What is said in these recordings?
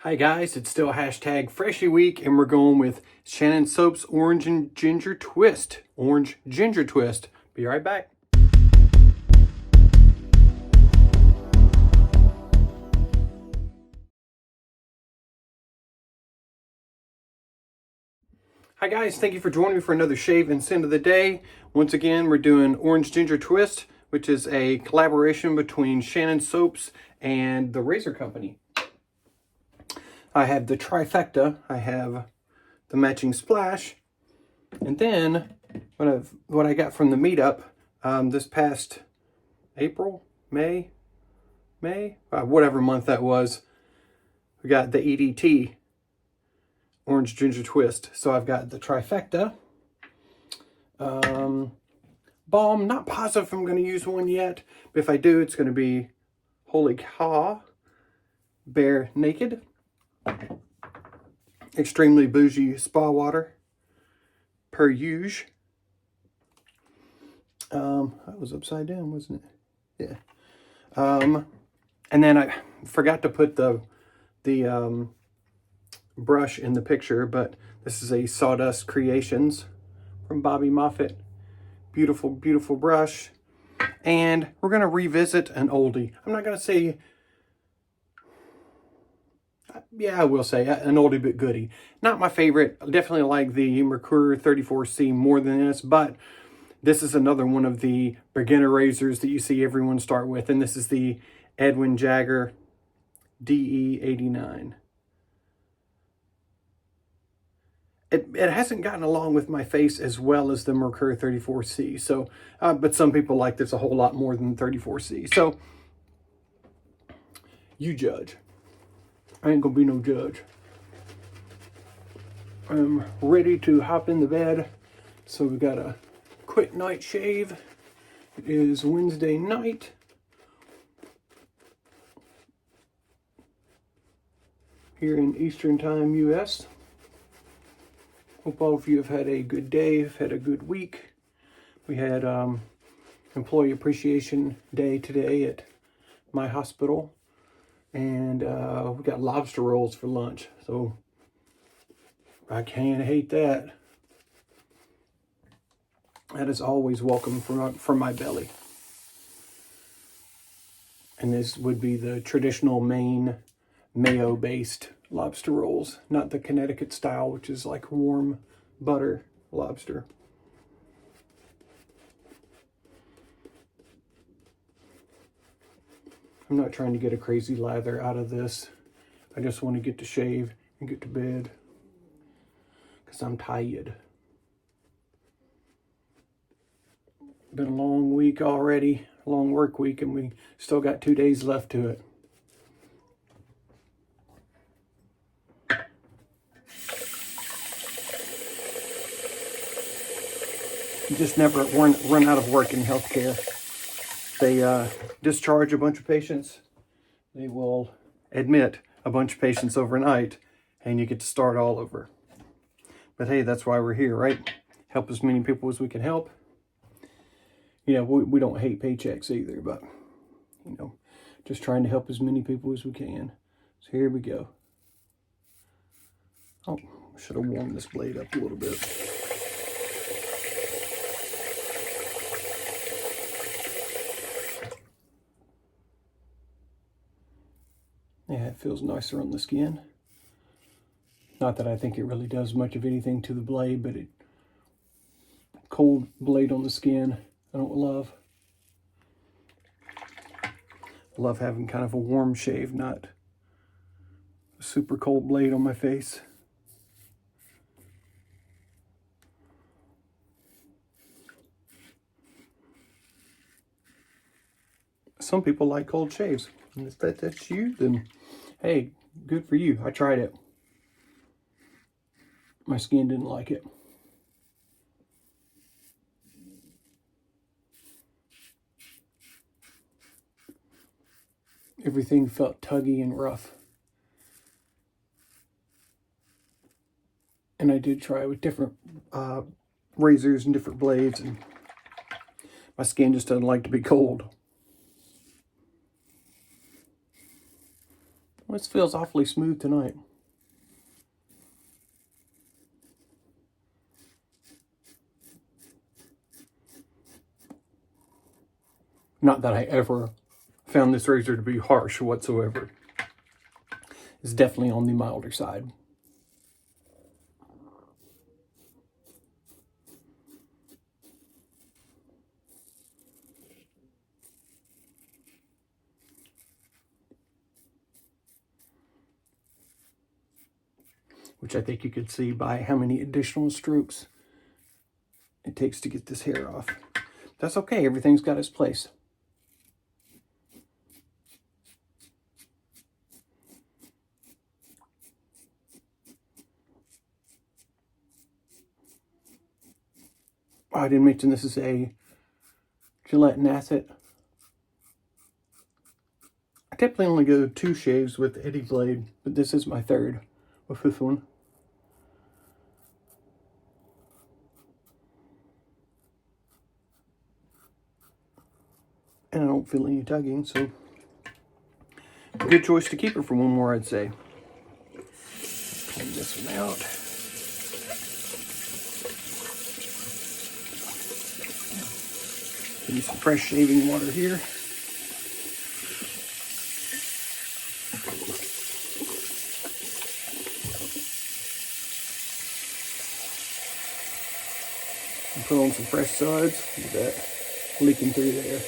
Hi guys, it's still hashtag Freshie Week, and we're going with Shannon Soap's Orange and Ginger Twist. Orange Ginger Twist. Be right back. Hi guys, thank you for joining me for another shave and scent of the day. Once again, we're doing Orange Ginger Twist, which is a collaboration between Shannon Soaps and the Razor Company. I have the trifecta. I have the matching splash, and then what I got from the meetup this past April, May, whatever month that was, we got the EDT Orange Ginger Twist. So I've got the trifecta. Balm, not positive if I'm going to use one yet, but if I do, it's going to be Holy Caw, Bare Naked, Extremely Bougie Spa Water, Per Usual. That was upside down, wasn't it? Yeah. And then I forgot to put the brush in the picture, but this is a Sawdust Creations from Bobby Moffett. Beautiful, beautiful brush. And we're going to revisit an oldie. I'm not going to say, yeah, I will say an oldie but goodie. Not my favorite. I definitely like the Merkur 34C more than this, but this is another one of the beginner razors that you see everyone start with, and this is the Edwin Jagger DE89. It hasn't gotten along with my face as well as the Merkur 34C. So, but some people like this a whole lot more than 34C. So, you judge. I ain't gonna be no judge. I'm ready to hop in the bed. So we got a quick night shave. It is Wednesday night. Here in Eastern Time, US. Hope all of you have had a good day, have had a good week. We had Employee Appreciation Day today at my hospital. And we got lobster rolls for lunch. So I can't hate that. That is always welcome from my belly. And this would be the traditional Maine mayo-based lobster rolls, not the Connecticut style, which is like warm butter lobster. I'm not trying to get a crazy lather out of this. I just want to get to shave and get to bed because I'm tired. Been a long week already, a long work week, and we still got 2 days left to it. You just never run out of work in healthcare. They discharge a bunch of patients. They will admit a bunch of patients overnight, and you get to start all over. But hey, that's why we're here, right? Help as many people as we can help. You know, we don't hate paychecks either, but, you know, just trying to help as many people as we can. So here we go. Oh, should have warmed this blade up a little bit. Yeah, it feels nicer on the skin. Not that I think it really does much of anything to the blade, but cold blade on the skin, I don't love. I love having kind of a warm shave, not a super cold blade on my face. Some people like cold shaves. And if that's you, then hey, good for you. I tried it. My skin didn't like it. Everything felt tuggy and rough. And I did try with different razors and different blades, and my skin just doesn't like to be cold. This feels awfully smooth tonight. Not that I ever found this razor to be harsh whatsoever. It's definitely on the milder side. Which I think you could see by how many additional strokes it takes to get this hair off. That's okay, everything's got its place. Oh, I didn't mention this is a Gillette Nasset. I typically only go 2 shaves with Eddie blade, but this is my third with this one. And I don't feel any tugging, so good choice to keep it for one more, I'd say. Clean this one out. Give me some fresh shaving water here. And put on some fresh suds. Look at that leaking through there.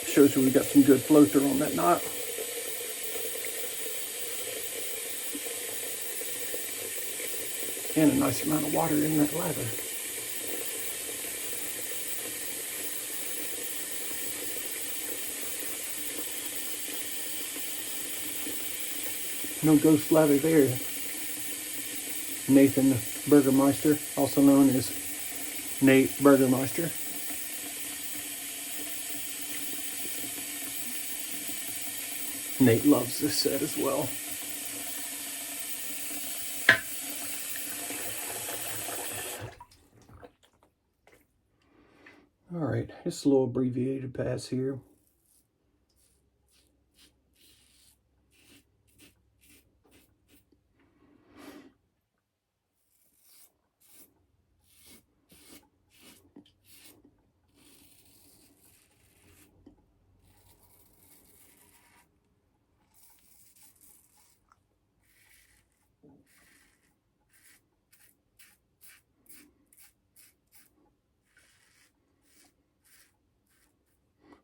Shows you we got some good flow through on that knot. And a nice amount of water in that lather. No ghost lather there. Nathan Burgermeister, also known as Nate Burgermeister. Nate loves this set as well. All right, just a little abbreviated pass here.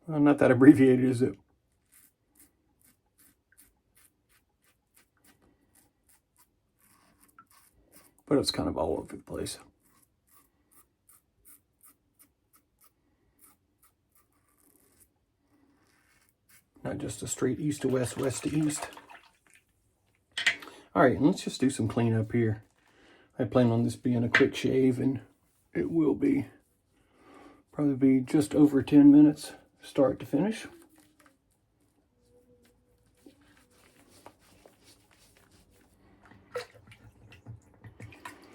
Well, not that abbreviated, is it? But it's kind of all over the place. Not just a straight east to west, west to east. All right, let's just do some cleanup here. I plan on this being a quick shave, and it will be. Probably be just over 10 minutes, start to finish.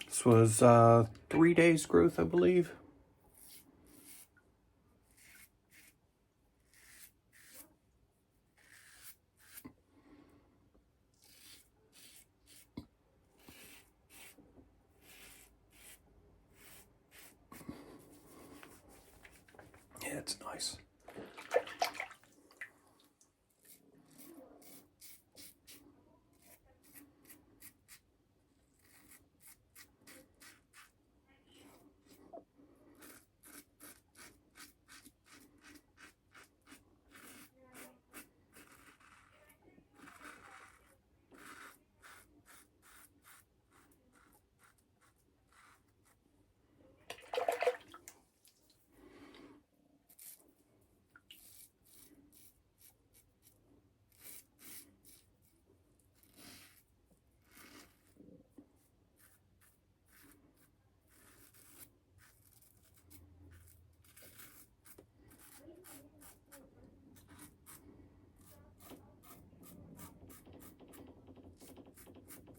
This was 3 days growth, I believe. Yeah, it's nice.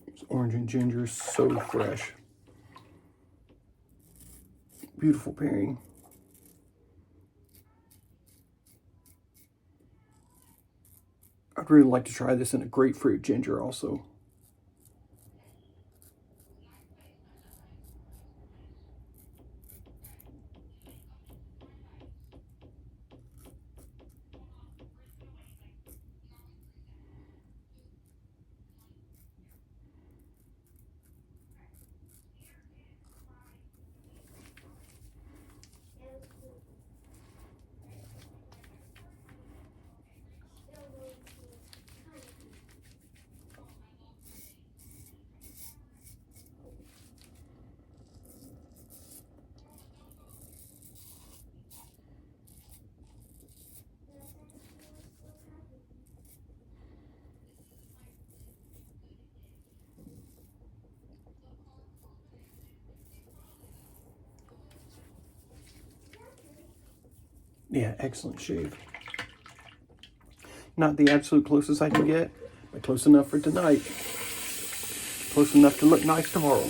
This orange and ginger is so fresh. Beautiful pairing. I'd really like to try this in a grapefruit ginger also. Yeah, excellent shave. Not the absolute closest I can get, but close enough for tonight. Close enough to look nice tomorrow.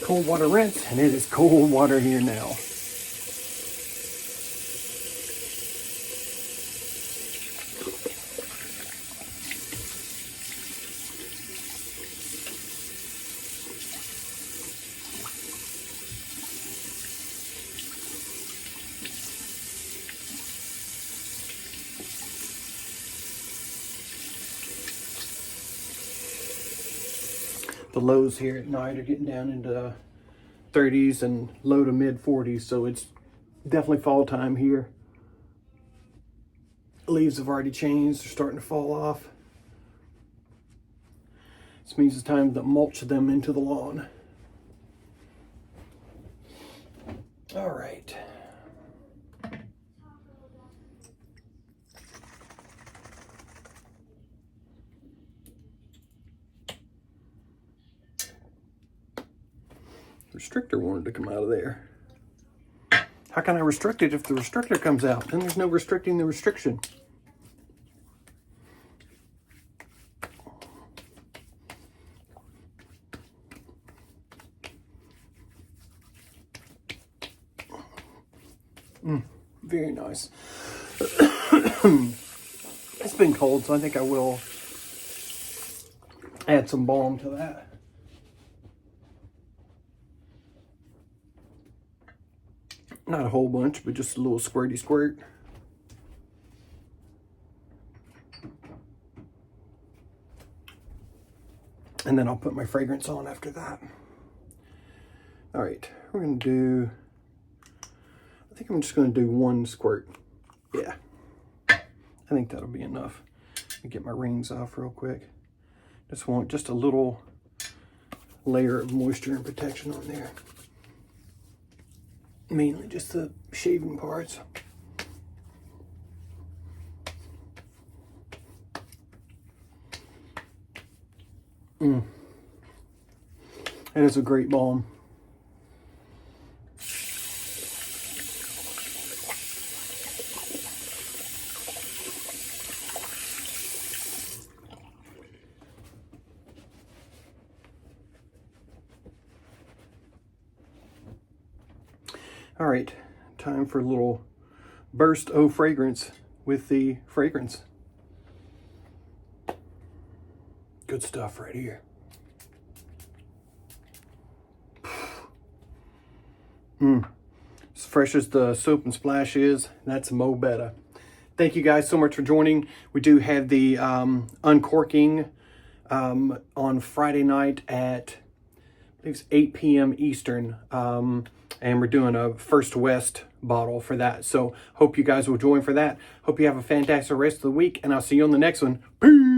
Cold water rinse, and it is cold water here now. The lows here at night are getting down into 30s and low to mid 40s, so it's definitely fall time here. Leaves have already changed, they're starting to fall off. This means it's time to mulch them into the lawn. All right. Restrictor wanted to come out of there. How can I restrict it if the restrictor comes out? Then there's no restricting the restriction. Very nice. It's been cold, so I think I will add some balm to that. Not a whole bunch, but just a little squirty squirt. And then I'll put my fragrance on after that. All right, we're gonna do, I think I'm just gonna do one squirt. Yeah, I think that'll be enough. Let me get my rings off real quick. Just want just a little layer of moisture and protection on there. Mainly just the shaving parts. That is a great balm. All right, time for a little burst of fragrance with the fragrance. Good stuff right here. As fresh as the soap and splash is, that's mo better. Thank you guys so much for joining. We do have the uncorking on Friday night at, I believe it's 8 p.m. Eastern. And we're doing a First West bottle for that. So hope you guys will join for that. Hope you have a fantastic rest of the week, and I'll see you on the next one. Peace.